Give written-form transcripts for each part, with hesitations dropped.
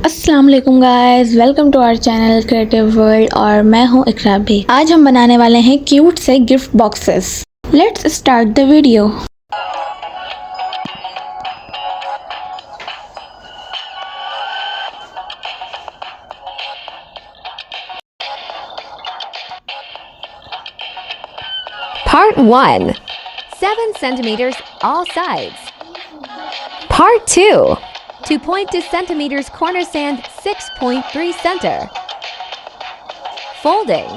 अस्सलाम वालेकुम guys, welcome to our channel creative world और मैं हूं इकरा भी। आज हम बनाने वाले हैं क्यूट से gift boxes. Let's start the video. Part 1. 7 centimeters all sides. Part 2. 2.2 centimeters corner sand, 6.3 center. Folding.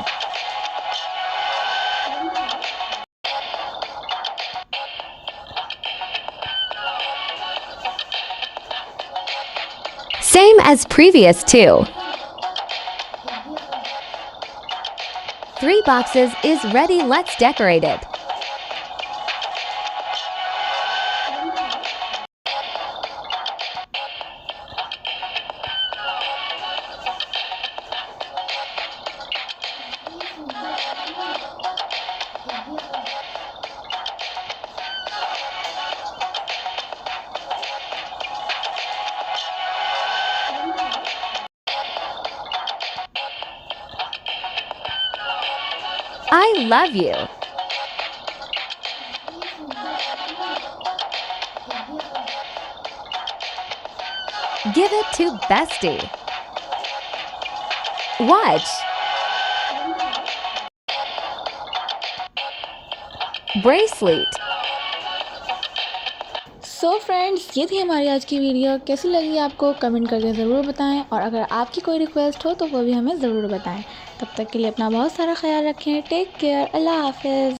Same as previous two. 3 boxes is ready, let's decorate it. I love you. Give it to bestie. Watch. Bracelet. So friends, ये थी हमारी आज की video. कैसी लगी आपको comment करके ज़रूर बताएं और अगर आपकी कोई रिक्वेस्ट हो तो वो भी हमें ज़रूर बताएं। तब तक के लिए अपना बहुत सारा ख्याल रखें। Take care. अल्लाह हाफिज़।